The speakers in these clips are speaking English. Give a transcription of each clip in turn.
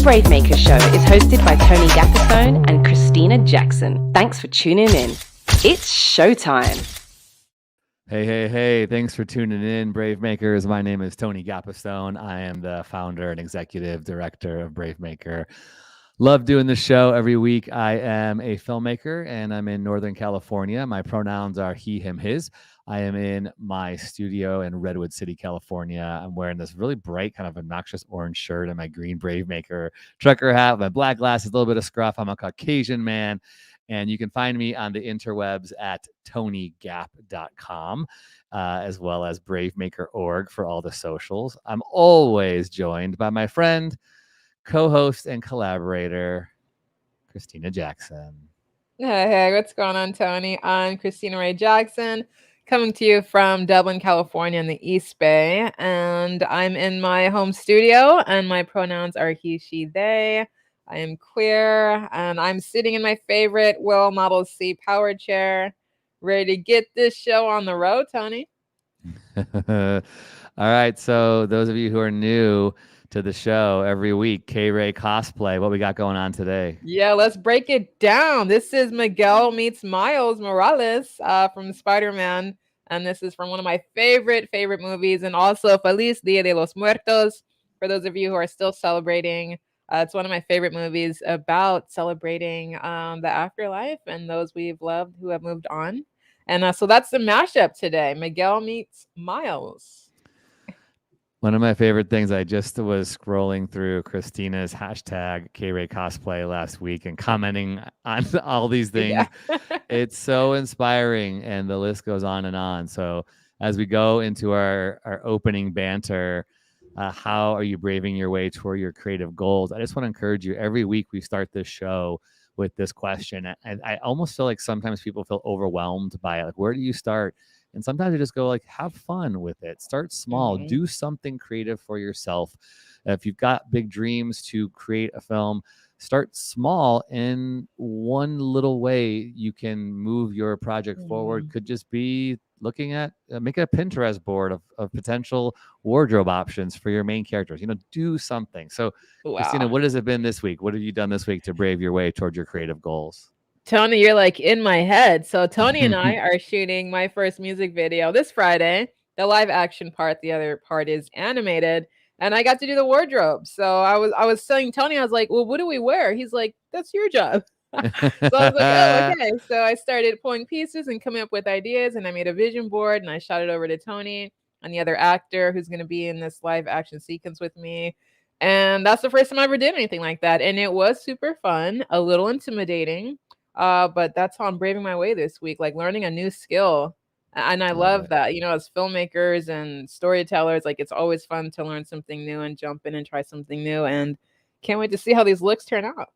Brave Maker Show is hosted by Tony Gaffestone and Christina Jackson. Thanks for tuning in. It's showtime. Hey. Thanks for tuning in, Brave Makers. My name is Tony Gaffestone. I am the founder and executive director of Brave Maker. Love doing this show every week. I am a filmmaker and I'm in Northern California. My pronouns are he, him, his. I am in my studio in Redwood City, California. I'm wearing this really bright, kind of obnoxious orange shirt and my green Brave Maker trucker hat, my black glasses, a little bit of scruff. I'm a Caucasian man. And you can find me on the interwebs at tonygap.com, as well as bravemaker.org for all the socials. I'm always joined by my friend, co-host, and collaborator, Christina Jackson. Hey, what's going on, Tony? I'm Christina Ray Jackson, coming to you from Dublin, California in the East Bay. And I'm in my home studio, and my pronouns are he, she, they. I am queer, and I'm sitting in my favorite Will Model C power chair, ready to get this show on the road, Tony. All right, so those of you who are new to the show, every week, K-Ray Cosplay, what we got going on today? Yeah, let's break it down. This is Miguel meets Miles Morales from Spider-Man, and this is from one of my favorite movies, and also Feliz Dia de los Muertos, for those of you who are still celebrating. It's one of my favorite movies about celebrating the afterlife and those we've loved who have moved on. And so that's the mashup today. Miguel meets Miles. One of my favorite things, I just was scrolling through Christina's hashtag K-Ray Cosplay last week and commenting on all these things. Yeah. It's so inspiring, and the list goes on and on. So as we go into our opening banter, how are you braving your way toward your creative goals? I just want to encourage you. Every week we start this show with this question. And I almost feel like sometimes people feel overwhelmed by it. Like, where do you start? And sometimes you just go like, have fun with it. Start small. Mm-hmm. Do something creative for yourself. If you've got big dreams to create a film, start small. In one little way you can move your project forward. Could just be looking at making a Pinterest board of potential wardrobe options for your main characters. Do something. So, wow. Christina, what has it been this week? What have you done this week to brave your way toward your creative goals? Tony, you're like in my head. So Tony and I are shooting my first music video this Friday. The live action part, the other part is animated, and I got to do the wardrobe. So I was telling Tony, I was like, well, what do we wear? He's like, that's your job. So I was like, oh, okay. So I started pulling pieces and coming up with ideas, and I made a vision board and I shot it over to Tony and the other actor who's going to be in this live action sequence with me. And that's the first time I ever did anything like that. And it was super fun, a little intimidating. But that's how I'm braving my way this week, like learning a new skill. And I love that, as filmmakers and storytellers, like it's always fun to learn something new and jump in and try something new. And can't wait to see how these looks turn out.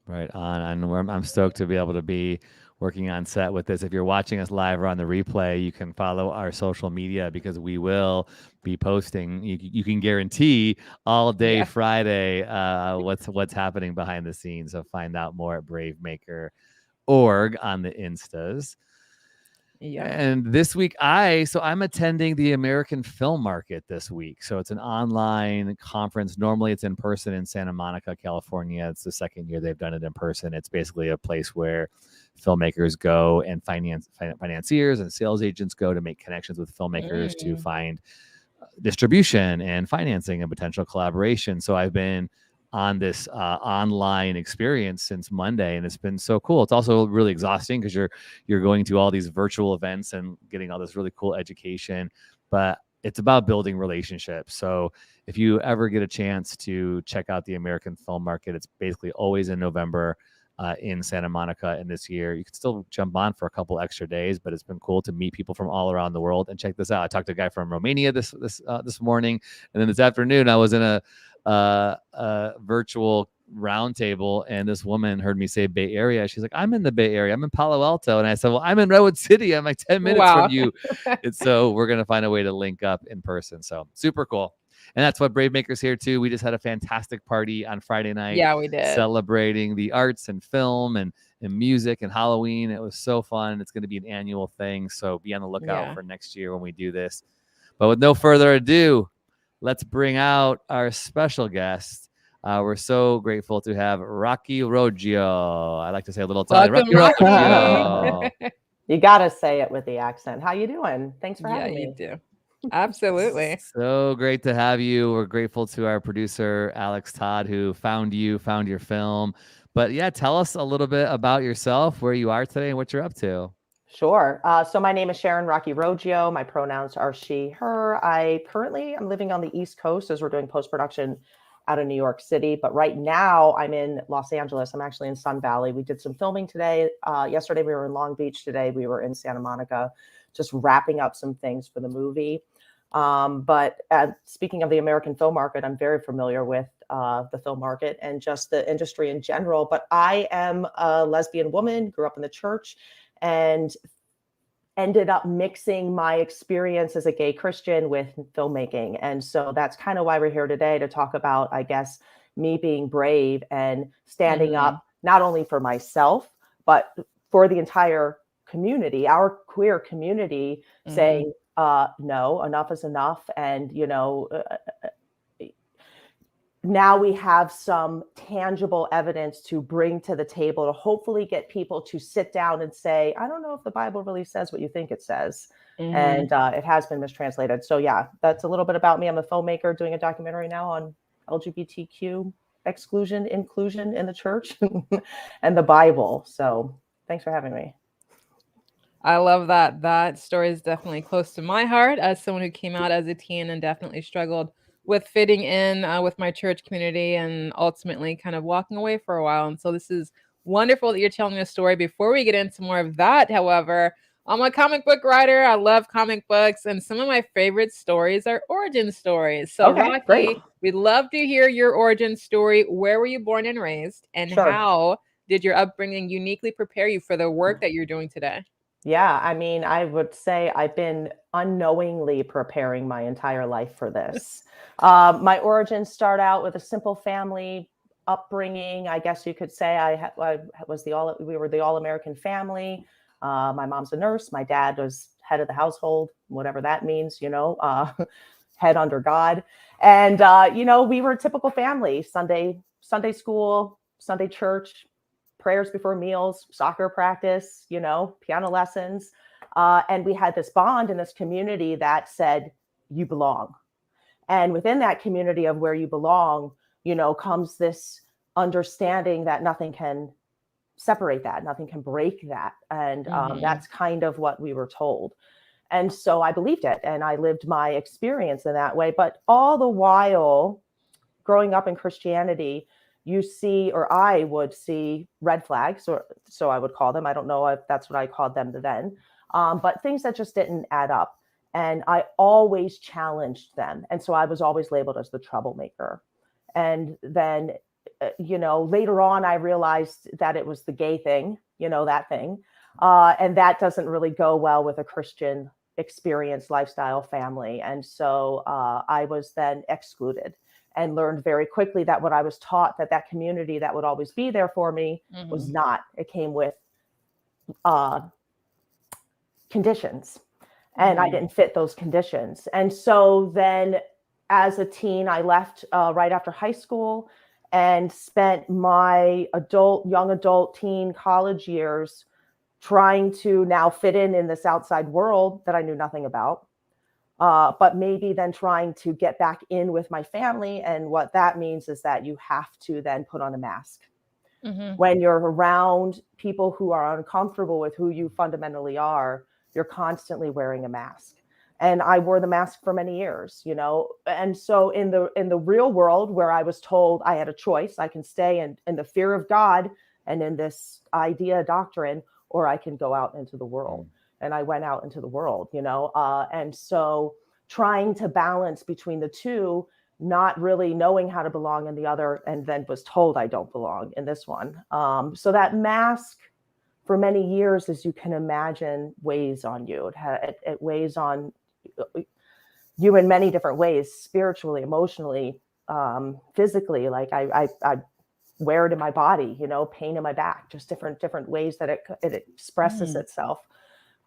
Right on. And I'm stoked to be able to be working on set with this. If you're watching us live or on the replay, you can follow our social media because we will be posting. You can guarantee all day Friday what's happening behind the scenes. So find out more at bravemaker.org on the Instas. Yeah. And this week I'm attending the American Film Market this week. So it's an online conference. Normally it's in person in Santa Monica, California. It's the second year they've done it in person. It's basically a place where filmmakers go and financiers and sales agents go to make connections with filmmakers to find distribution and financing and potential collaboration. So I've been on this online experience since Monday, and it's been so cool. It's also really exhausting because you're going to all these virtual events and getting all this really cool education, but it's about building relationships. So if you ever get a chance to check out the American Film Market, it's basically always in November in Santa Monica. And this year you can still jump on for a couple extra days, but it's been cool to meet people from all around the world. And check this out. I talked to a guy from Romania this morning, and then this afternoon I was in a virtual roundtable, and this woman heard me say Bay Area. She's like, I'm in the Bay Area. I'm in Palo Alto. And I said, well, I'm in Redwood City. I'm like 10 minutes from you. And so we're going to find a way to link up in person. So super cool. And that's what Brave Maker's here too. We just had a fantastic party on Friday night. Yeah, we did. Celebrating the arts and film and music and Halloween. It was so fun. It's going to be an annual thing. So be on the lookout for next year when we do this. But with no further ado, let's bring out our special guest. We're so grateful to have Rocky Roggio. I like to say a little Italian. Welcome, Rocky Rocky. Roggio. You got to say it with the accent. How you doing? Thanks for Yeah, having you me. do. Absolutely. So great to have you. We're grateful to our producer, Alex Todd, who found you, found your film. But yeah, tell us a little bit about yourself, where you are today, and what you're up to. Sure. So my name is Sharon Rocky Roggio. My pronouns are she, her. I'm living on the East Coast as we're doing post-production out of New York City. But right now I'm in Los Angeles. I'm actually in Sun Valley. We did some filming today. Yesterday we were in Long Beach. Today we were in Santa Monica, just wrapping up some things for the movie. But speaking of the American film market, I'm very familiar with the film market and just the industry in general. But I am a lesbian woman, grew up in the church, and ended up mixing my experience as a gay Christian with filmmaking. And so that's kind of why we're here today, to talk about, I guess, me being brave and standing up, not only for myself, but for the entire community, our queer community, saying, no, enough is enough. And, now we have some tangible evidence to bring to the table to hopefully get people to sit down and say, I don't know if the Bible really says what you think it says. And it has been mistranslated. So yeah, that's a little bit about me. I'm a filmmaker doing a documentary now on LGBTQ inclusion in the church and the Bible. So thanks for having me. I love that. That story is definitely close to my heart as someone who came out as a teen and definitely struggled with fitting in with my church community and ultimately kind of walking away for a while. And so this is wonderful that you're telling a story. Before we get into more of that, however, I'm a comic book writer. I love comic books, and some of my favorite stories are origin stories. So Okay, Rocky, great. we'd love to hear your origin story. Where were you born and raised, and how did your upbringing uniquely prepare you for the work that you're doing today? Yeah, I mean, I would say I've been unknowingly preparing my entire life for this. My origins start out with a simple family upbringing. I guess you could say we were the all-American family. My mom's a nurse. My dad was head of the household, whatever that means, head under God. And, we were a typical family: Sunday school, Sunday church, prayers before meals, soccer practice, piano lessons. And we had this bond in this community that said, you belong. And within that community of where you belong, comes this understanding that nothing can separate that, nothing can break that. And that's kind of what we were told. And so I believed it, and I lived my experience in that way. But all the while, growing up in Christianity, I would see red flags, or so I would call them. I don't know if that's what I called them then, but things that just didn't add up. And I always challenged them. And so I was always labeled as the troublemaker. And then, later on, I realized that it was the gay thing, that thing. And that doesn't really go well with a Christian experience, lifestyle, family. And so I was then excluded, and learned very quickly that what I was taught, that community that would always be there for me, was not. It came with conditions, and I didn't fit those conditions. And so then as a teen, I left right after high school and spent my young adult, teen, college years trying to now fit in this outside world that I knew nothing about. But maybe then trying to get back in with my family. And what that means is that you have to then put on a mask. When you're around people who are uncomfortable with who you fundamentally are, you're constantly wearing a mask. And I wore the mask for many years, And so in the real world, where I was told I had a choice, I can stay in the fear of God and in this doctrine, or I can go out into the world. And I went out into the world, and so trying to balance between the two, not really knowing how to belong in the other, and then was told I don't belong in this one. So that mask for many years, as you can imagine, weighs on you. It weighs on you in many different ways, spiritually, emotionally, physically. Like I wear it in my body, pain in my back, just different ways that it expresses itself.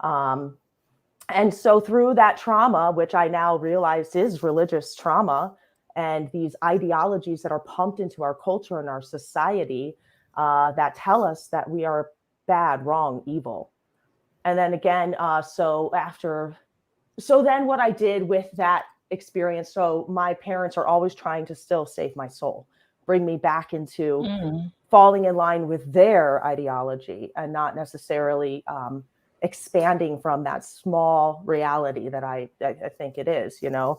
And so through that trauma, which I now realize is religious trauma, and these ideologies that are pumped into our culture and our society that tell us that we are bad, wrong, evil. And then again, so then what I did with that experience, so my parents are always trying to still save my soul, bring me back into falling in line with their ideology and not necessarily expanding from that small reality that I think it is, you know.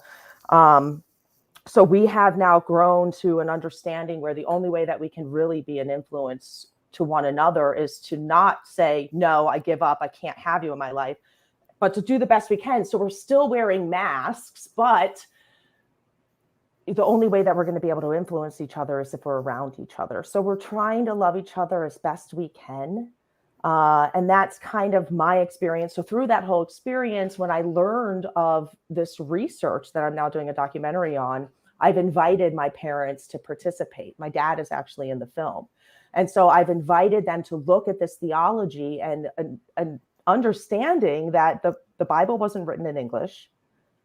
So we have now grown to an understanding where the only way that we can really be an influence to one another is to not say, no, I give up, I can't have you in my life, but to do the best we can. So we're still wearing masks, but the only way that we're going to be able to influence each other is if we're around each other. So we're trying to love each other as best we can. And that's kind of my experience. So through that whole experience, when I learned of this research that I'm now doing a documentary on, I've invited my parents to participate. My dad is actually in the film. And so I've invited them to look at this theology and understanding that the Bible wasn't written in English.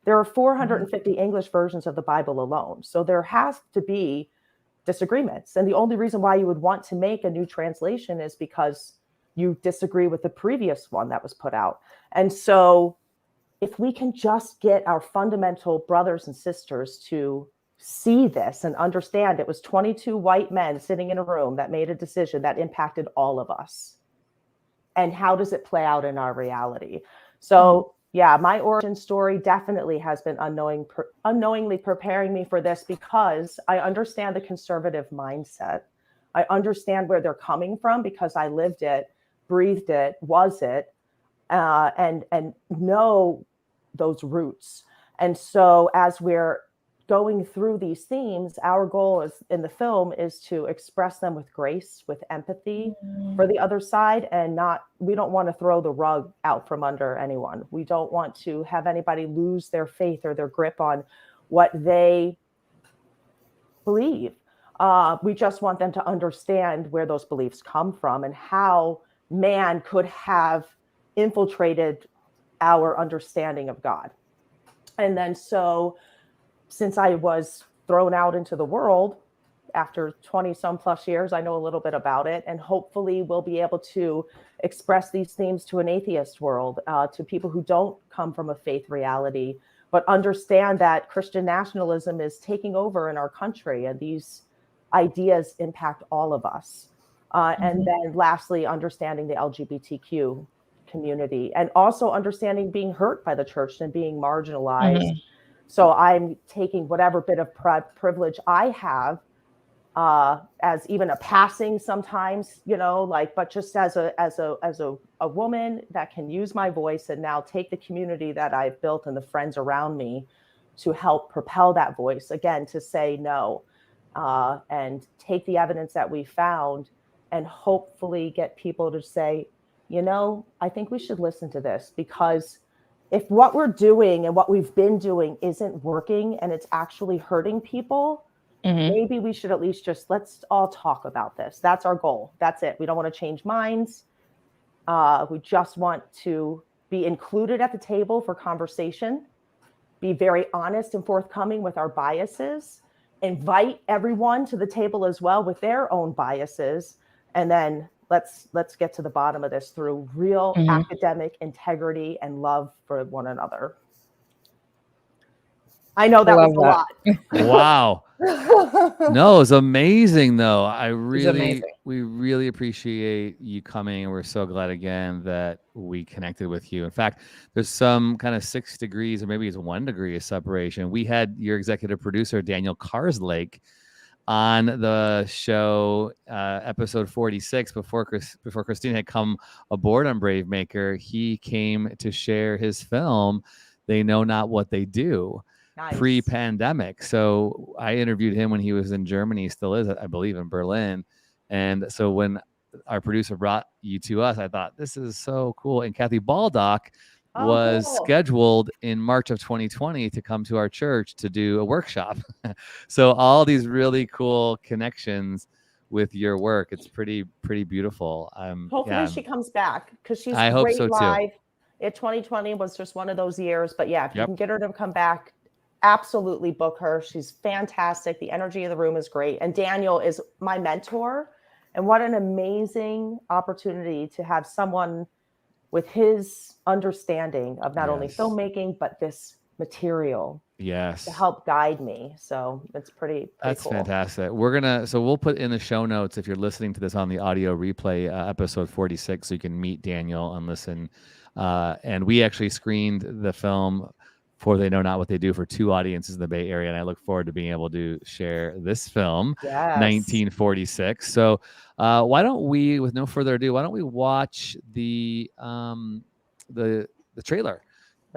There are 450 English versions of the Bible alone. So there has to be disagreements. And the only reason why you would want to make a new translation is because you disagree with the previous one that was put out. And so if we can just get our fundamental brothers and sisters to see this and understand it was 22 white men sitting in a room that made a decision that impacted all of us. And how does it play out in our reality? So yeah, my origin story definitely has been unknowingly preparing me for this because I understand the conservative mindset. I understand where they're coming from because I lived it, breathed it, was it, and know those roots. And so as we're going through these themes, our goal is in the film is to express them with grace, with empathy for the other side, and we don't want to throw the rug out from under anyone. We don't want to have anybody lose their faith or their grip on what they believe. We just want them to understand where those beliefs come from and how man could have infiltrated our understanding of God. And then so since I was thrown out into the world after 20 some plus years, I know a little bit about it, and hopefully we'll be able to express these themes to an atheist world, to people who don't come from a faith reality, but understand that Christian nationalism is taking over in our country, and these ideas impact all of us. And then lastly, understanding the LGBTQ community, and also understanding being hurt by the church and being marginalized. So I'm taking whatever bit of privilege I have, as even a passing sometimes, you know, like, but just as a woman that can use my voice and now take the community that I've built and the friends around me to help propel that voice again, to say no, and take the evidence that we found and hopefully get people to say, you know, I think we should listen to this, because if what we're doing and what we've been doing isn't working and it's actually hurting people, maybe we should at least let's all talk about this. That's our goal. That's it. We don't want to change minds. We just want to be included at the table for conversation, be very honest and forthcoming with our biases, invite everyone to the table as well with their own biases, and then let's get to the bottom of this through real academic integrity and love for one another. I know that was a lot. Wow. No, it's amazing though. We really appreciate you coming, and we're so glad again that we connected with you. In fact, there's some kind of 6 degrees or maybe it's 1 degree of separation. We had your executive producer, Daniel Carslake, on the show, episode 46, before Christina had come aboard on Brave Maker. He came to share his film, They Know Not What They Do, pre-pandemic. So I interviewed him when he was in Germany, still is, I believe, in Berlin. And so when our producer brought you to us, I thought, this is so cool. And Kathy Baldock was scheduled in March of 2020 to come to our church to do a workshop. So all these really cool connections with your work. It's pretty beautiful. Hopefully she comes back, because she's I hope great so live. too. 2020 was just one of those years, but yeah, if you can get her to come back, absolutely book her. She's fantastic. The energy of the room is great. And Daniel is my mentor. And what an amazing opportunity to have someone with his understanding of not only filmmaking, but this material to help guide me. So it's pretty That's cool. fantastic. So we'll put in the show notes, if you're listening to this on the audio replay, episode 46, so you can meet Daniel and listen. And we actually screened the film for They Know Not What They Do for 2 audiences in the Bay Area. And I look forward to being able to share this film, 1946. So why don't we, with no further ado, why don't we watch the trailer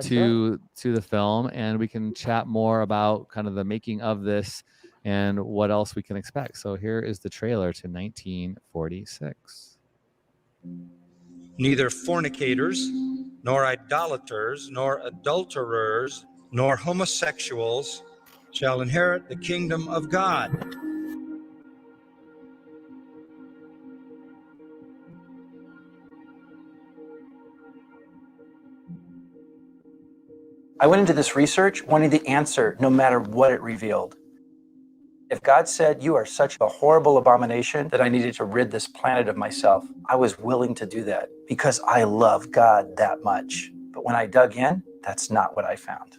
to the film, and we can chat more about kind of the making of this and what else we can expect. So here is the trailer to 1946. Neither fornicators, nor idolaters, nor adulterers, nor homosexuals shall inherit the kingdom of God. I went into this research wanting the answer no matter what it revealed. If God said, you are such a horrible abomination that I needed to rid this planet of myself, I was willing to do that because I love God that much. But when I dug in, that's not what I found.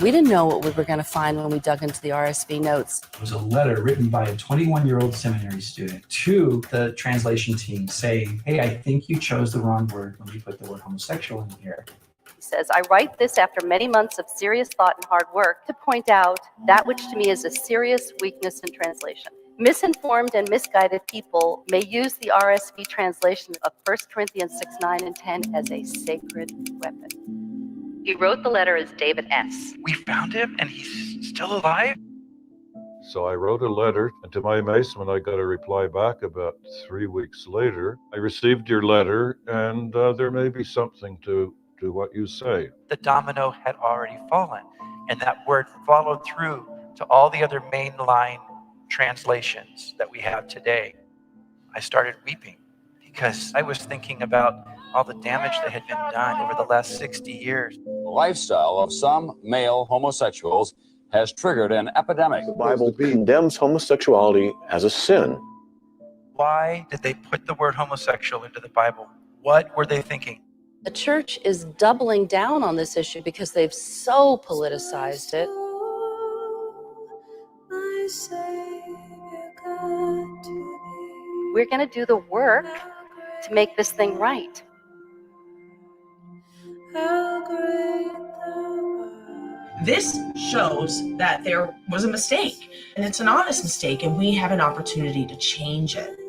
We didn't know what we were going to find when we dug into the RSV notes. It was a letter written by a 21-year-old seminary student to the translation team saying, hey, I think you chose the wrong word when you put the word homosexual in here. He says, I write this after many months of serious thought and hard work to point out that which to me is a serious weakness in translation. Misinformed and misguided people may use the RSV translation of 1 Corinthians 6, 9, and 10 as a sacred weapon. He wrote the letter as David S. We found him and he's still alive? So I wrote a letter, and to my amazement, I got a reply back about 3 weeks later. I received your letter, and there may be something to what you say. The domino had already fallen, and that word followed through to all the other mainline translations that we have today. I started weeping because I was thinking about all the damage that had been done over the last 60 years. The lifestyle of some male homosexuals has triggered an epidemic. The Bible condemns homosexuality as a sin. Why did they put the word homosexual into the Bible? What were they thinking? The church is doubling down on this issue because they've so politicized it. We're going to do the work to make this thing right. This shows that there was a mistake, and it's an honest mistake, and we have an opportunity to change it.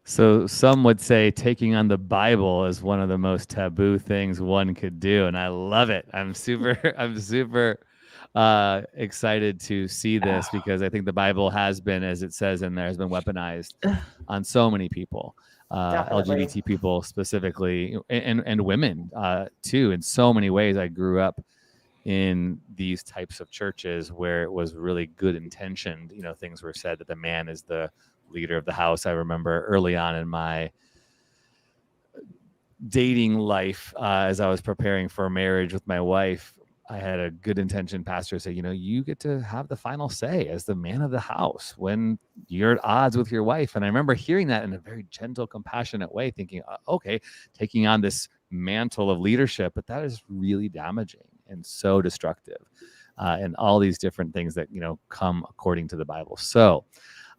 So some would say taking on the Bible is one of the most taboo things one could do, and I love it. I'm super excited to see this because I think the Bible has been, as it says in there, has been weaponized on so many people, LGBT people specifically, and women too. In so many ways, I grew up in these types of churches where it was really good intentioned. You know, things were said that the man is the leader of the house. I remember early on in my dating life, as I was preparing for marriage with my wife, I had a good intentioned pastor say, you know, you get to have the final say as the man of the house when you're at odds with your wife. And I remember hearing that in a very gentle, compassionate way, thinking, okay, taking on this mantle of leadership, but that is really damaging and so destructive, and all these different things that, you know, come according to the Bible. So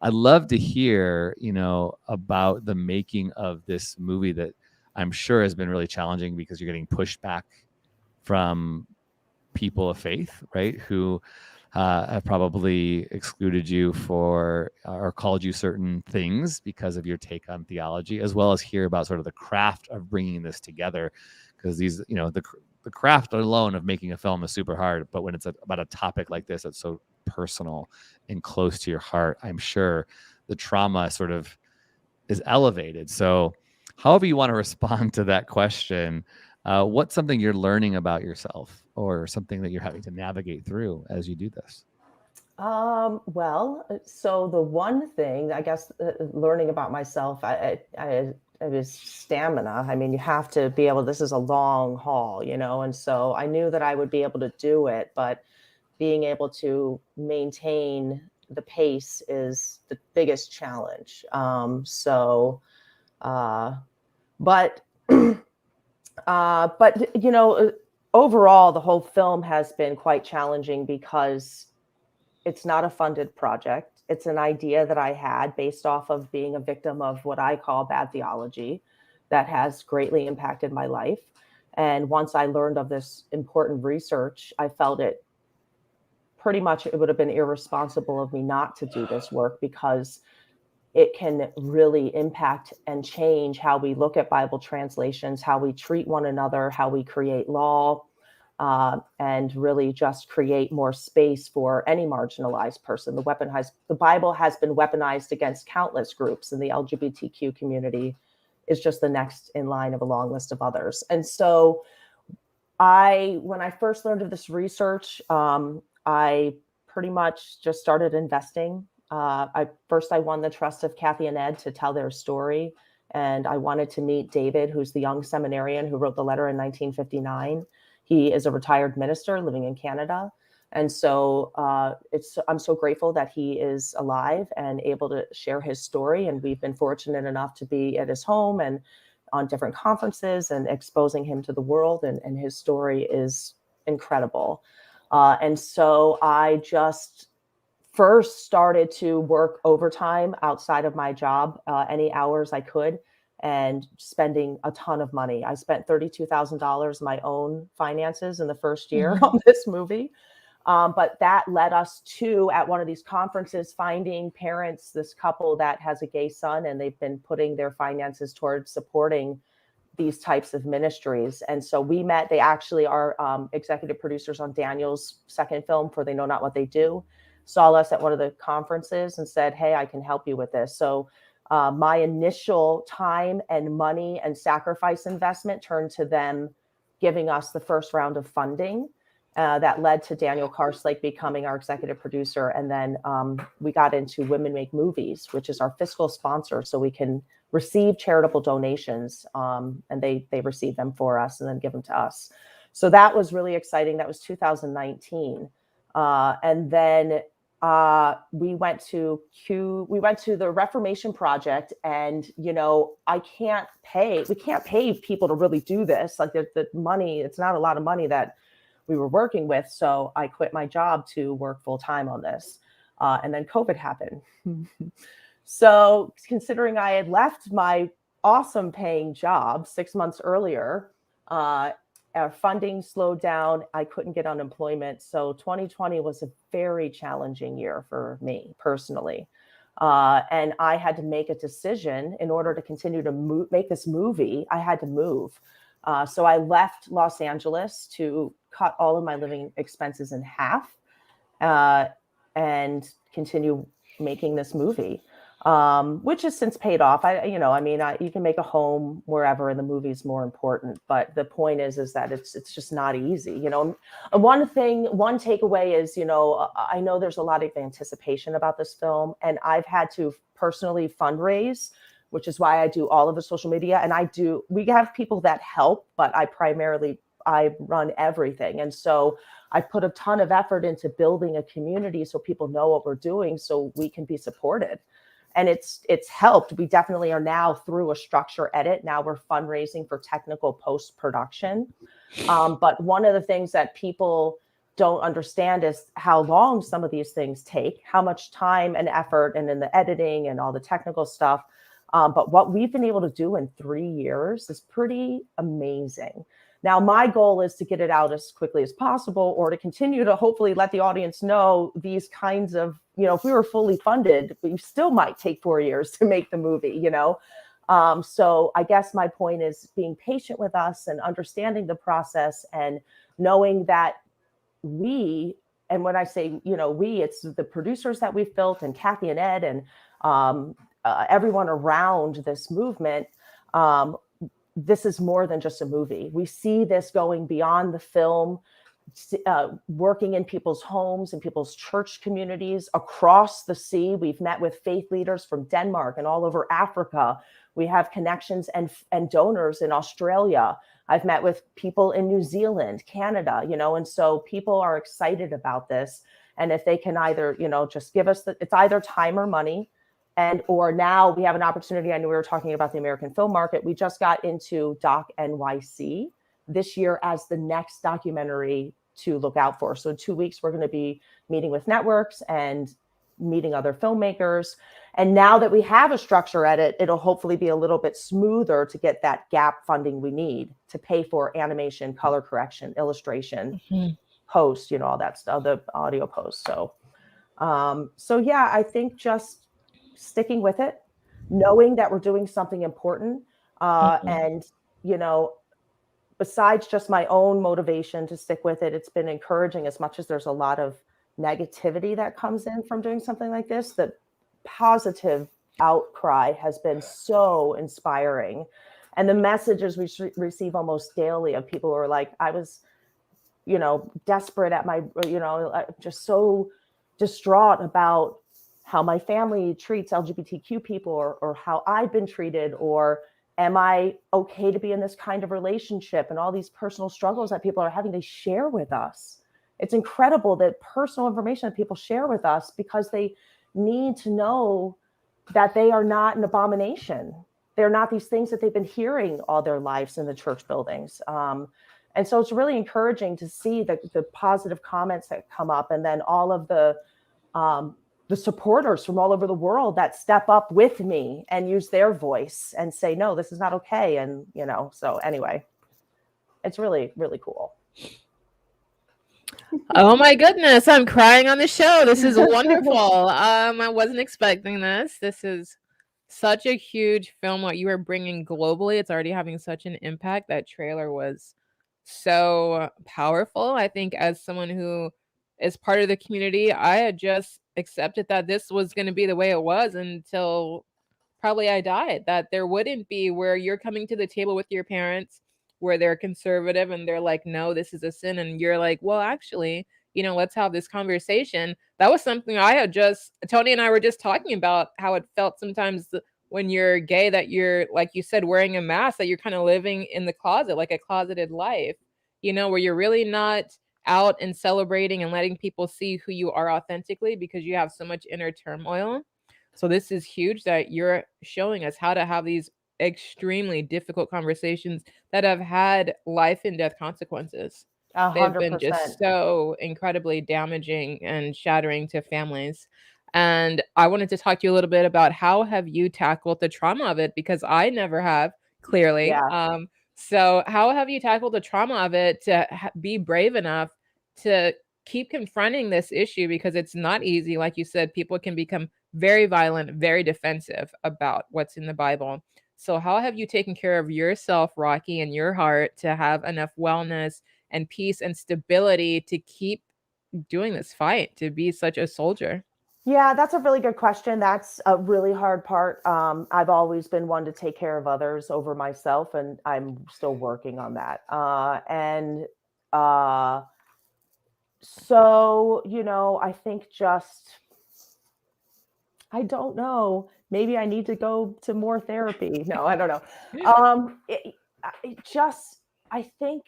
I'd love to hear, you know, about the making of this movie that I'm sure has been really challenging because you're getting pushback from people of faith, right? Who have probably excluded you for or called you certain things because of your take on theology, as well as hear about sort of the craft of bringing this together. Because these, you know, the craft alone of making a film is super hard, but when it's about a topic like this, that's so personal and close to your heart, I'm sure the trauma sort of is elevated. So however you want to respond to that question, what's something you're learning about yourself or something that you're having to navigate through as you do this? Well, so the one thing, I guess, learning about myself, it was stamina. I mean, you have to be able, this is a long haul, and so I knew that I would be able to do it, but being able to maintain the pace is the biggest challenge. Uh, but, but, overall, the whole film has been quite challenging because it's not a funded project. It's an idea that I had based off of being a victim of what I call bad theology that has greatly impacted my life. And once I learned of this important research, I felt it pretty much, it would have been irresponsible of me not to do this work because it can really impact and change how we look at Bible translations, how we treat one another, how we create law, and really just create more space for any marginalized person. The Bible has been weaponized against countless groups, and the LGBTQ community is just the next in line of a long list of others. And so when I first learned of this research, I pretty much just started investing. I won the trust of Kathy and Ed to tell their story. And I wanted to meet David, who's the young seminarian who wrote the letter in 1959. He is a retired minister living in Canada. And so I'm so grateful that he is alive and able to share his story. And we've been fortunate enough to be at his home and on different conferences and exposing him to the world. And his story is incredible. And so I just first started to work overtime outside of my job, any hours I could, and spending a ton of money. I spent $32,000 my own finances in the first year on this movie. But that led us to, at one of these conferences, finding parents, this couple that has a gay son, and they've been putting their finances towards supporting these types of ministries. And so we met. They actually are executive producers on Daniel's second film for They Know Not What They Do, saw us at one of the conferences and said, hey, I can help you with this. So my initial time and money and sacrifice investment turned to them giving us the first round of funding. That led to Daniel Karslake becoming our executive producer. And then we got into Women Make Movies, which is our fiscal sponsor. So we can receive charitable donations and they receive them for us and then give them to us. So that was really exciting. That was 2019. And then we went to the Reformation Project, and we can't pay people to really do this. Like the money, it's not a lot of money that we were working with. So I quit my job to work full time on this. And then COVID happened. So considering I had left my awesome paying job 6 months earlier, our funding slowed down. I couldn't get unemployment. So 2020 was a very challenging year for me personally. And I had to make a decision in order to continue to make this movie. I had to move. So I left Los Angeles to cut all of my living expenses in half and continue making this movie, which has since paid off. You can make a home wherever, and the movie is more important. But the point is that it's just not easy. And one takeaway is, I know there's a lot of anticipation about this film, and I've had to personally fundraise, which is why I do all of the social media. And we have people that help, but I run everything. And so I put a ton of effort into building a community so people know what we're doing so we can be supported. And it's helped. We definitely are now through a structure edit. Now we're fundraising for technical post-production. But one of the things that people don't understand is how long some of these things take, how much time and effort and in the editing and all the technical stuff. But what we've been able to do in 3 years is pretty amazing. Now, my goal is to get it out as quickly as possible, or to continue to hopefully let the audience know these kinds of, if we were fully funded, we still might take 4 years to make the movie, So I guess my point is being patient with us and understanding the process and knowing that and when I say, it's the producers that we've built and Kathy and Ed and everyone around this movement. This is more than just a movie. We see this going beyond the film. working in people's homes and people's church communities across the sea. We've met with faith leaders from Denmark and all over Africa. We have connections and donors in Australia. I've met with people in New Zealand, Canada, and so people are excited about this. And if they can either, just give us it's either time or money. Or now we have an opportunity. I know we were talking about the American film market. We just got into Doc NYC this year as the next documentary to look out for. So in 2 weeks, we're going to be meeting with networks and meeting other filmmakers. And now that we have a structure at it, it'll hopefully be a little bit smoother to get that gap funding we need to pay for animation, color correction, illustration, post, all that stuff, the audio post. So yeah, I think just sticking with it, knowing that we're doing something important. And, besides just my own motivation to stick with it, it's been encouraging. As much as there's a lot of negativity that comes in from doing something like this, the positive outcry has been so inspiring. And the messages we receive almost daily of people who are like, I was, desperate at my, just so distraught about how my family treats LGBTQ people, or how I've been treated, or am I okay to be in this kind of relationship, and all these personal struggles that people are having, they share with us. It's incredible that personal information that people share with us because they need to know that they are not an abomination. They're not these things that they've been hearing all their lives in the church buildings. And so it's really encouraging to see the positive comments that come up, and then all of the supporters from all over the world that step up with me and use their voice and say, no, this is not okay. And, so anyway, it's really, really cool. Oh my goodness, I'm crying on the show. This is wonderful. I wasn't expecting this. This is such a huge film, what you are bringing globally. It's already having such an impact. That trailer was so powerful. I think as someone who is part of the community, I had just accepted that this was going to be the way it was until probably I died, that there wouldn't be where you're coming to the table with your parents where they're conservative and they're like, no, this is a sin. And you're like, well, actually, let's have this conversation. That was something Tony and I were just talking about, how it felt sometimes when you're gay, that you're, like you said, wearing a mask, that you're kind of living in the closet, like a closeted life, where you're really not out and celebrating and letting people see who you are authentically because you have so much inner turmoil. So this is huge that you're showing us how to have these extremely difficult conversations that have had life and death consequences. 100%. They've been just so incredibly damaging and shattering to families. And I wanted to talk to you a little bit about how have you tackled the trauma of it, because I never have, clearly. Yeah. So how have you tackled the trauma of it to be brave enough to keep confronting this issue? Because it's not easy. Like you said, people can become very violent, very defensive about what's in the Bible. So how have you taken care of yourself, Rocky, and your heart to have enough wellness and peace and stability to keep doing this fight, to be such a soldier? Yeah, that's a really good question. That's a really hard part. I've always been one to take care of others over myself, and I'm still working on that. So, I think I don't know. Maybe I need to go to more therapy. No, I don't know. I think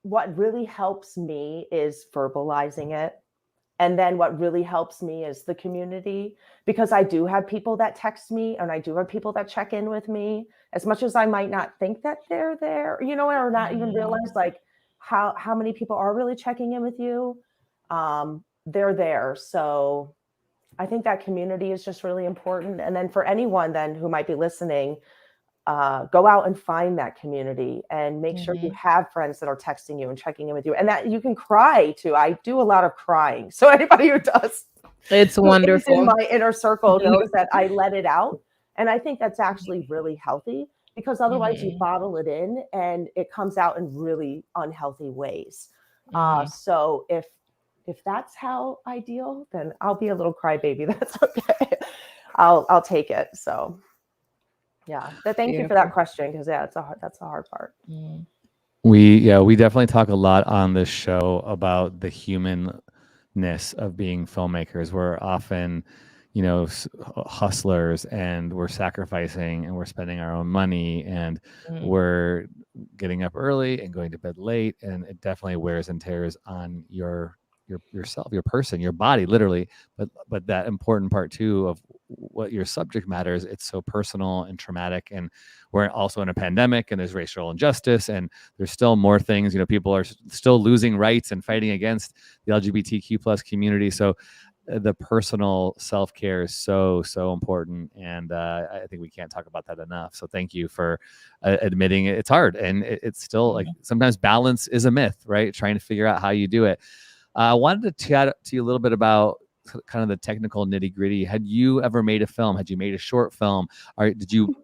what really helps me is verbalizing it. And then what really helps me is the community, because I do have people that text me and I do have people that check in with me, as much as I might not think that they're there, or not even realize like how many people are really checking in with you. They're there. So I think that community is just really important. And then for anyone then who might be listening, go out and find that community and make sure you have friends that are texting you and checking in with you, and that you can cry too. I do a lot of crying. So anybody who does, it's wonderful. In my inner circle knows that I let it out. And I think that's actually really healthy, because otherwise you bottle it in and it comes out in really unhealthy ways. So if that's how I deal, then I'll be a little crybaby. That's okay. I'll take it. So yeah, but thank you for that question, because that's a hard part. We definitely talk a lot on this show about the humanness of being filmmakers. We're often, hustlers, and we're sacrificing, and we're spending our own money, and we're getting up early and going to bed late, and it definitely wears and tears on yourself, your person, your body, literally. But that important part too of what your subject matter is, it's so personal and traumatic, and we're also in a pandemic, and there's racial injustice, and there's still more things. People are still losing rights and fighting against the LGBTQ plus community. So the personal self-care is so important, and I think we can't talk about that enough. So thank you for admitting it's hard, and it's still like sometimes balance is a myth, right? Trying to figure out how you do it. I wanted to chat to you a little bit about kind of the technical nitty-gritty. Had you ever made a film? Had you made a short film? Or did you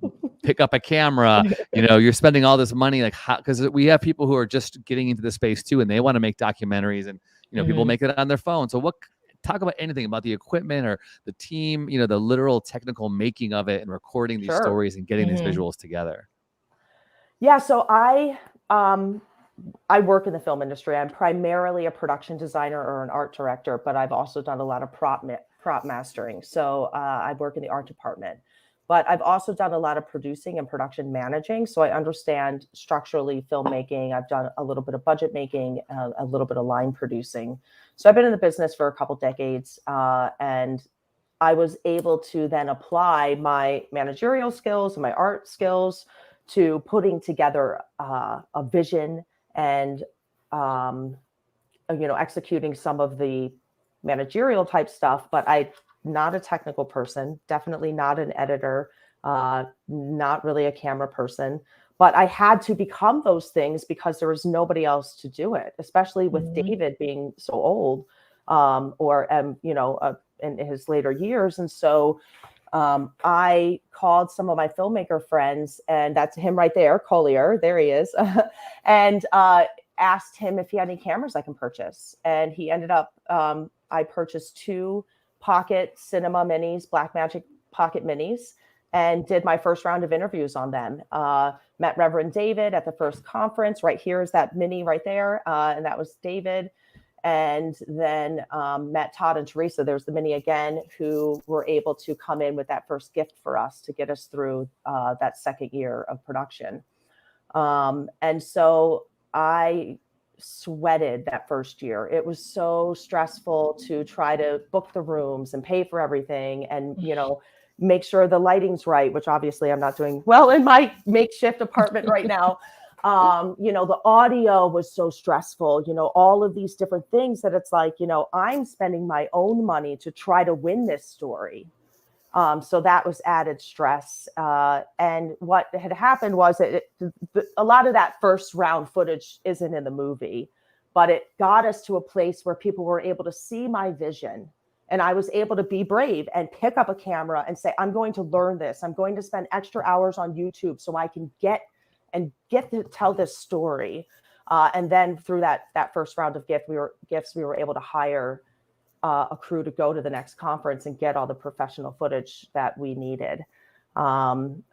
pick up a camera? You're spending all this money, like, how? Because we have people who are just getting into the space too, and they want to make documentaries, and people make it on their phone. So talk about anything about the equipment or the team, the literal technical making of it, and recording these stories and getting these visuals together. Yeah, so I work in the film industry. I'm primarily a production designer or an art director, but I've also done a lot of prop mastering. So I work in the art department, but I've also done a lot of producing and production managing. So I understand structurally filmmaking. I've done a little bit of budget making, a little bit of line producing. So I've been in the business for a couple decades, and I was able to then apply my managerial skills and my art skills to putting together a vision and executing some of the managerial type stuff. But I'm not a technical person, definitely not an editor, not really a camera person. But I had to become those things because there was nobody else to do it, especially with David being so old, in his later years. And so I called some of my filmmaker friends, and that's him right there, Collier, there he is, and asked him if he had any cameras I can purchase. And he ended up, I purchased 2 Pocket Cinema Minis, Blackmagic Pocket Minis, and did my first round of interviews on them. Met Reverend David at the first conference. Right here is that mini right there, and that was David. And then met Todd and Teresa, there's the mini again, who were able to come in with that first gift for us to get us through that second year of production. And so I sweated that first year. It was so stressful to try to book the rooms and pay for everything and, make sure the lighting's right, which obviously I'm not doing well in my makeshift apartment right now. The audio was so stressful, all of these different things that it's like, I'm spending my own money to try to win this story. So that was added stress. And what had happened was that a lot of that first round footage isn't in the movie, but it got us to a place where people were able to see my vision. And I was able to be brave and pick up a camera and say, I'm going to learn this. I'm going to spend extra hours on YouTube so I can get to tell this story. And then through that first round of gifts, we were able to hire a crew to go to the next conference and get all the professional footage that we needed. And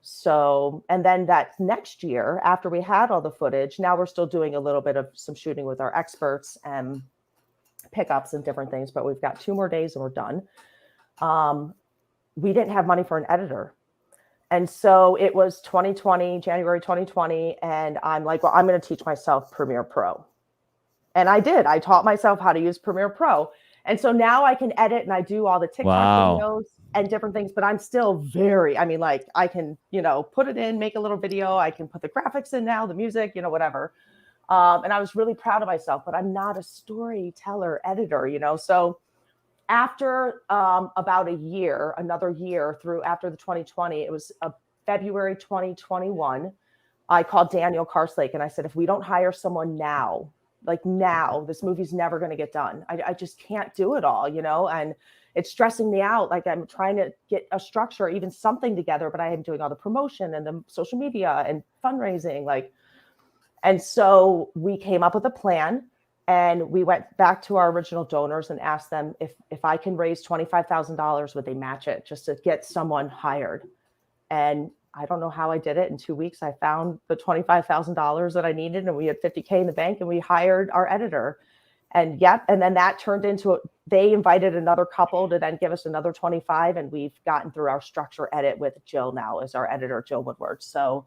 then that next year, after we had all the footage, now we're still doing a little bit of some shooting with our experts and pickups and different things, but we've got 2 more days and we're done. We didn't have money for an editor. And so it was January 2020. And I'm like, well, I'm going to teach myself Premiere Pro. And I did. I taught myself how to use Premiere Pro. And so now I can edit and I do all the TikTok videos and different things, but I'm still I can, put it in, make a little video. I can put the graphics in now, the music, whatever. And I was really proud of myself, but I'm not a storyteller editor, So after about another year through after the 2020, it was February 2021, I called Daniel Karslake and I said, if we don't hire someone now, this movie's never going to get done. I just can't do it all, and it's stressing me out. Like I'm trying to get a structure, even something together, but I am doing all the promotion and the social media and fundraising, and so we came up with a plan. And we went back to our original donors and asked them if I can raise $25,000, would they match it just to get someone hired? And I don't know how I did it. In 2 weeks, I found the $25,000 that I needed, and we had $50K in the bank, and we hired our editor. And and then that turned into, they invited another couple to then give us another 25, and we've gotten through our structure edit with Jill now as our editor, Jill Woodward. So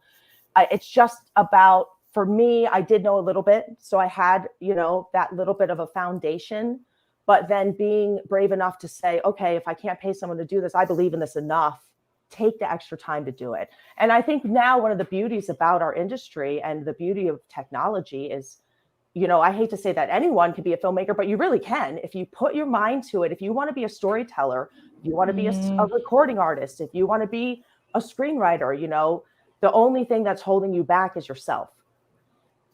it's just about, for me, I did know a little bit. So I had, that little bit of a foundation, but then being brave enough to say, okay, if I can't pay someone to do this, I believe in this enough, take the extra time to do it. And I think now one of the beauties about our industry and the beauty of technology is, I hate to say that anyone can be a filmmaker, but you really can. If you put your mind to it, if you want to be a storyteller, if you want to be a recording artist, if you want to be a screenwriter, the only thing that's holding you back is yourself.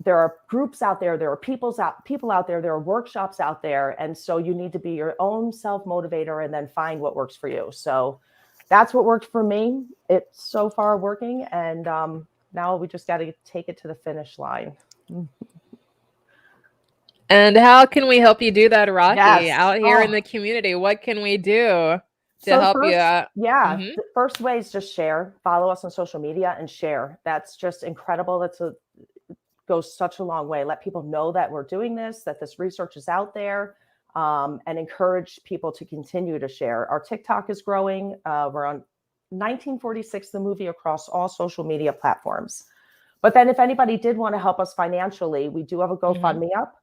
There are groups out there, there are people out there, there are workshops out there. And so you need to be your own self-motivator and then find what works for you. So that's what worked for me. It's so far working. And now we just got to take it to the finish line. And how can we help you do that, Rocky? Yes. Out here in the community, what can we do to help you out? Yeah. The first way is just share. Follow us on social media and share. That's just incredible. Goes such a long way. Let people know that we're doing this, that this research is out there, and encourage people to continue to share. Our TikTok is growing. We're on 1946, the movie, across all social media platforms. But then if anybody did want to help us financially, we do have a GoFundMe up.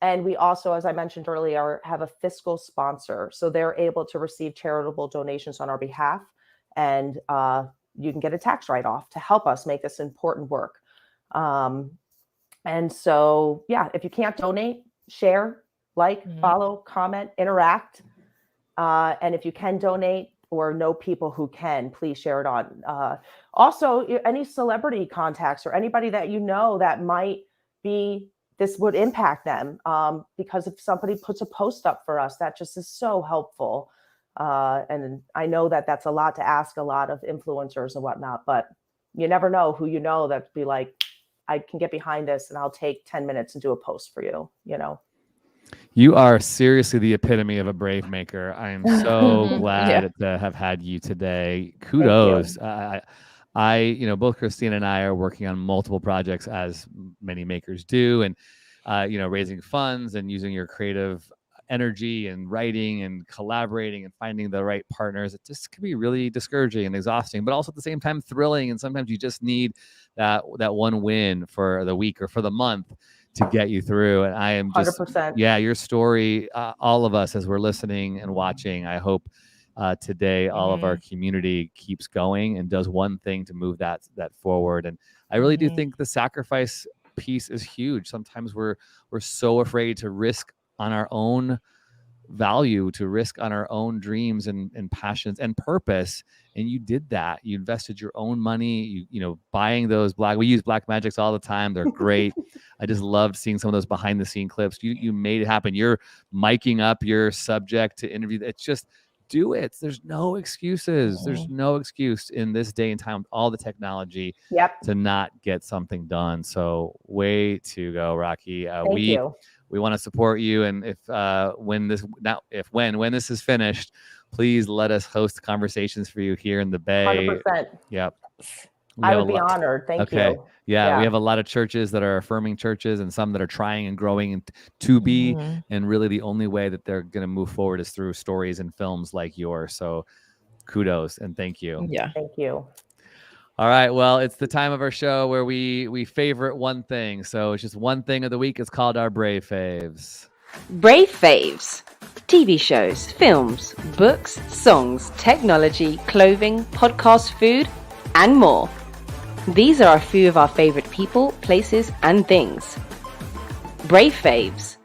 And we also, as I mentioned earlier, have a fiscal sponsor. So they're able to receive charitable donations on our behalf. And you can get a tax write-off to help us make this important work. And so, yeah, if you can't donate, share, follow, comment, interact. And if you can donate or know people who can, please share it on. Also, any celebrity contacts or anybody that that might be, this would impact them, because if somebody puts a post up for us, that just is so helpful. And I know that that's a lot to ask a lot of influencers and whatnot, but you never know who that'd be like, I can get behind this and I'll take 10 minutes and do a post for you, You are seriously the epitome of a brave maker. I am so glad to have had you today. Kudos. Both Christina and I are working on multiple projects, as many makers do, and raising funds and using your creative energy and writing and collaborating and finding the right partners. It just can be really discouraging and exhausting, but also at the same time thrilling. And sometimes you just need that one win for the week or for the month to get you through. And I am just 100%. Your story, all of us as we're listening and watching, I hope today all of our community keeps going and does one thing to move that forward. And I really do think the sacrifice piece is huge. Sometimes we're so afraid to risk on our own value, to risk on our own dreams and passions and purpose. And you did that. You invested your own money, buying those we use Black Magics all the time. They're great. I just loved seeing some of those behind the scene clips. You made it happen. You're miking up your subject to interview. It's just, do it. There's no excuses. There's no excuse in this day and time with all the technology to not get something done. So way to go, Rocky. Thank you. We want to support you. And when this is finished, please let us host conversations for you here in the Bay. 100%. Yep. I would be honored. Thank you. Yeah, we have a lot of churches that are affirming churches and some that are trying and growing to be. And really the only way that they're going to move forward is through stories and films like yours. So kudos and thank you. Yeah. Thank you. All right. Well, it's the time of our show where we favorite one thing. So it's just one thing of the week. It's called our Brave Faves. Brave Faves. TV shows, films, books, songs, technology, clothing, podcast, food, and more. These are a few of our favorite people, places, and things. Brave Faves.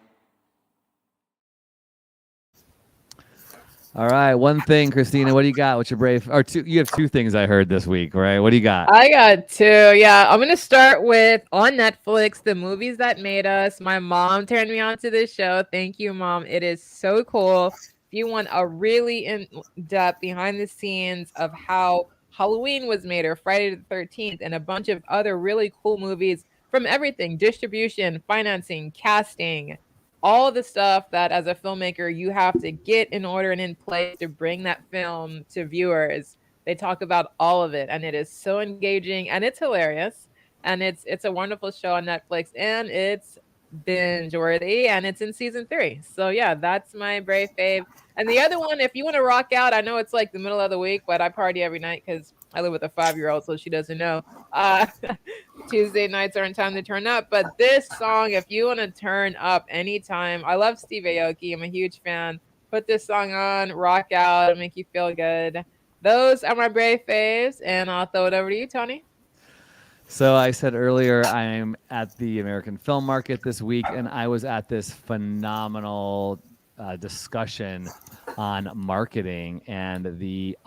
All right, one thing, Christina. What do you got? What's your brave? Or two? You have two things I heard this week, right? What do you got? I got two. Yeah, I'm gonna start with on Netflix, The Movies That Made Us. My mom turned me on to this show. Thank you, Mom. It is so cool. If you want a really in-depth behind the scenes of how Halloween was made, or Friday the 13th, and a bunch of other really cool movies from everything: distribution, financing, casting, all the stuff that as a filmmaker you have to get in order and in place to bring that film to viewers. They talk about all of it, and it is so engaging and it's hilarious. And it's a wonderful show on Netflix, and it's binge worthy, and it's in season 3. So yeah, that's my Brave fave. And the other one, if you want to rock out, I know it's like the middle of the week, but I party every night because I live with a 5-year-old, so she doesn't know. Uh, Tuesday nights aren't time to turn up. But this song, if you want to turn up anytime, I love Steve Aoki. I'm a huge fan. Put this song on, rock out, it'll make you feel good. Those are my Brave faves, and I'll throw it over to you, Tony. So I said earlier, I'm at the American Film Market this week, and I was at this phenomenal discussion on marketing, and the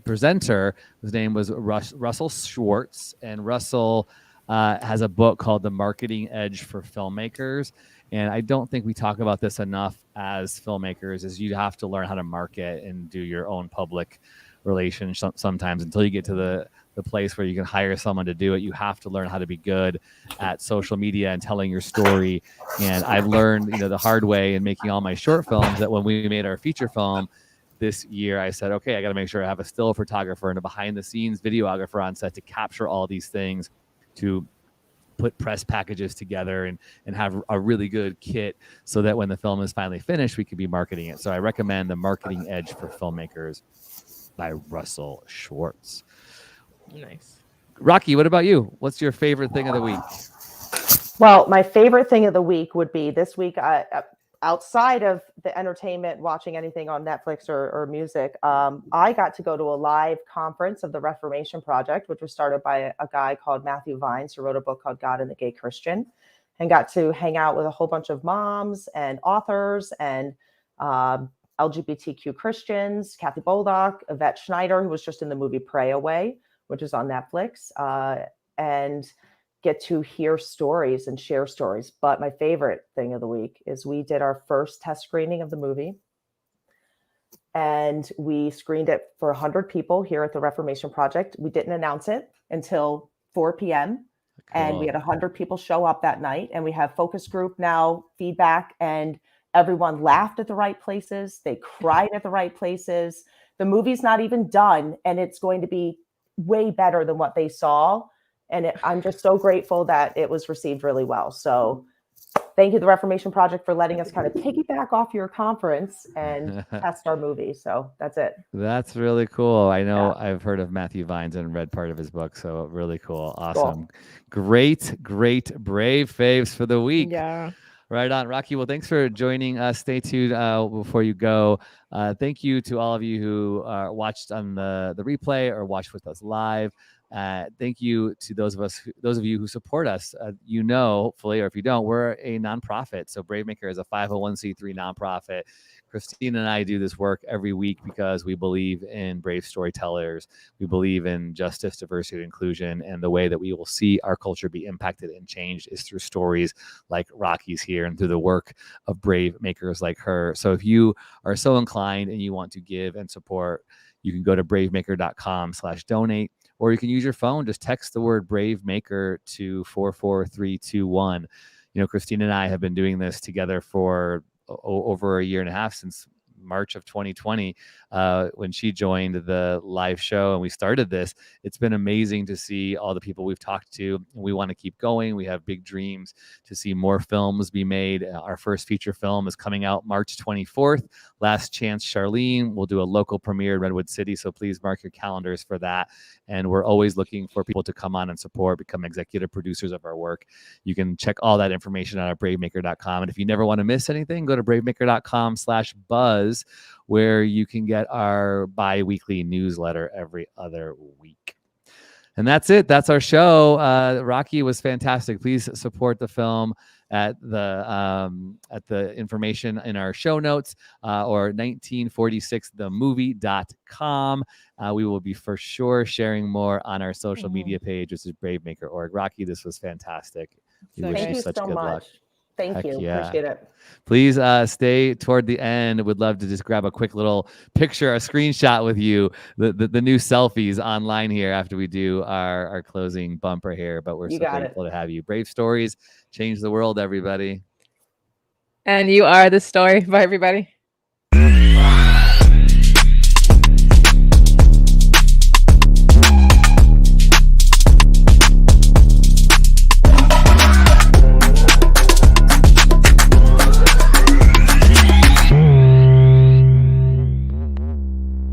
presenter, whose name was Russell Schwartz, and Russell has a book called The Marketing Edge for Filmmakers. And I don't think we talk about this enough as filmmakers, is you have to learn how to market and do your own public relations sometimes until you get to the place where you can hire someone to do it. You have to learn how to be good at social media and telling your story. And I've learned, the hard way in making all my short films, that when we made our feature film this year, I said, okay, I got to make sure I have a still photographer and a behind the scenes videographer on set to capture all these things, to put press packages together and have a really good kit so that when the film is finally finished, we could be marketing it. So I recommend The Marketing Edge for Filmmakers by Russell Schwartz. Nice. Rocky, what about you? What's your favorite thing of the week? Well, my favorite thing of the week would be this week, outside of the entertainment, watching anything on Netflix or music, I got to go to a live conference of the Reformation Project, which was started by a guy called Matthew Vines, who wrote a book called God and the Gay Christian, and got to hang out with a whole bunch of moms and authors and LGBTQ Christians, Kathy Boldock, Yvette Schneider, who was just in the movie Pray Away, which is on Netflix, and get to hear stories and share stories. But my favorite thing of the week is we did our first test screening of the movie, and we screened it for 100 people here at the Reformation Project. We didn't announce it until 4 p.m. Cool. And we had 100 people show up that night, and we have focus group now, feedback, and everyone laughed at the right places. They cried at the right places. The movie's not even done, and it's going to be way better than what they saw. And I'm just so grateful that it was received really well. So thank you, the Reformation Project, for letting us kind of piggyback off your conference and test our movie. So that's it. That's really cool. I know I've heard of Matthew Vines and read part of his book. So really cool. Awesome. Cool. Great Brave faves for the week. Yeah. Right on, Rocky. Well, thanks for joining us. Stay tuned before you go. Thank you to all of you who watched on the replay or watched with us live. Thank you to those of you who support us. Hopefully, or if you don't, we're a nonprofit. So Bravemaker is a 501c3 nonprofit. Christine and I do this work every week because we believe in brave storytellers. We believe in justice, diversity, and inclusion. And the way that we will see our culture be impacted and changed is through stories like Rocky's here and through the work of brave makers like her. So if you are so inclined and you want to give and support, you can go to bravemaker.com/donate, or you can use your phone. Just text the word Brave Maker to 44321. Christine and I have been doing this together for over a year and a half, since March of 2020, when she joined the live show and we started this. It's been amazing to see all the people we've talked to. We want to keep going. We have big dreams to see more films be made. Our first feature film is coming out March 24th. Last Chance Charlene. We'll do a local premiere in Redwood City, so please mark your calendars for that. And we're always looking for people to come on and support, become executive producers of our work. You can check all that information out at bravemaker.com. And if you never want to miss anything, go to bravemaker.com/buzz, where you can get our bi-weekly newsletter every other week. And that's it. That's our show. Rocky was fantastic. Please support the film at the information in our show notes, or 1946themovie.com. We will be for sure sharing more on our social media page, which is bravemaker.org. Rocky, this was fantastic. We wish you such good luck. Thank you. Yeah. Appreciate it. Please stay toward the end. Would love to just grab a quick little picture, a screenshot with you, the new selfies online here after we do our closing bumper here. But we're so grateful to have you. Brave stories change the world, everybody. And you are the story. Bye, everybody.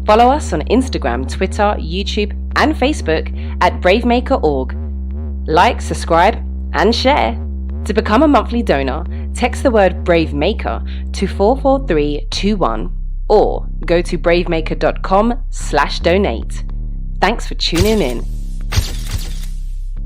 Follow us on Instagram, Twitter, YouTube, and Facebook at bravemaker.org. Like, subscribe, and share. To become a monthly donor, text the word BraveMaker to 44321 or go to bravemaker.com/donate. Thanks for tuning in.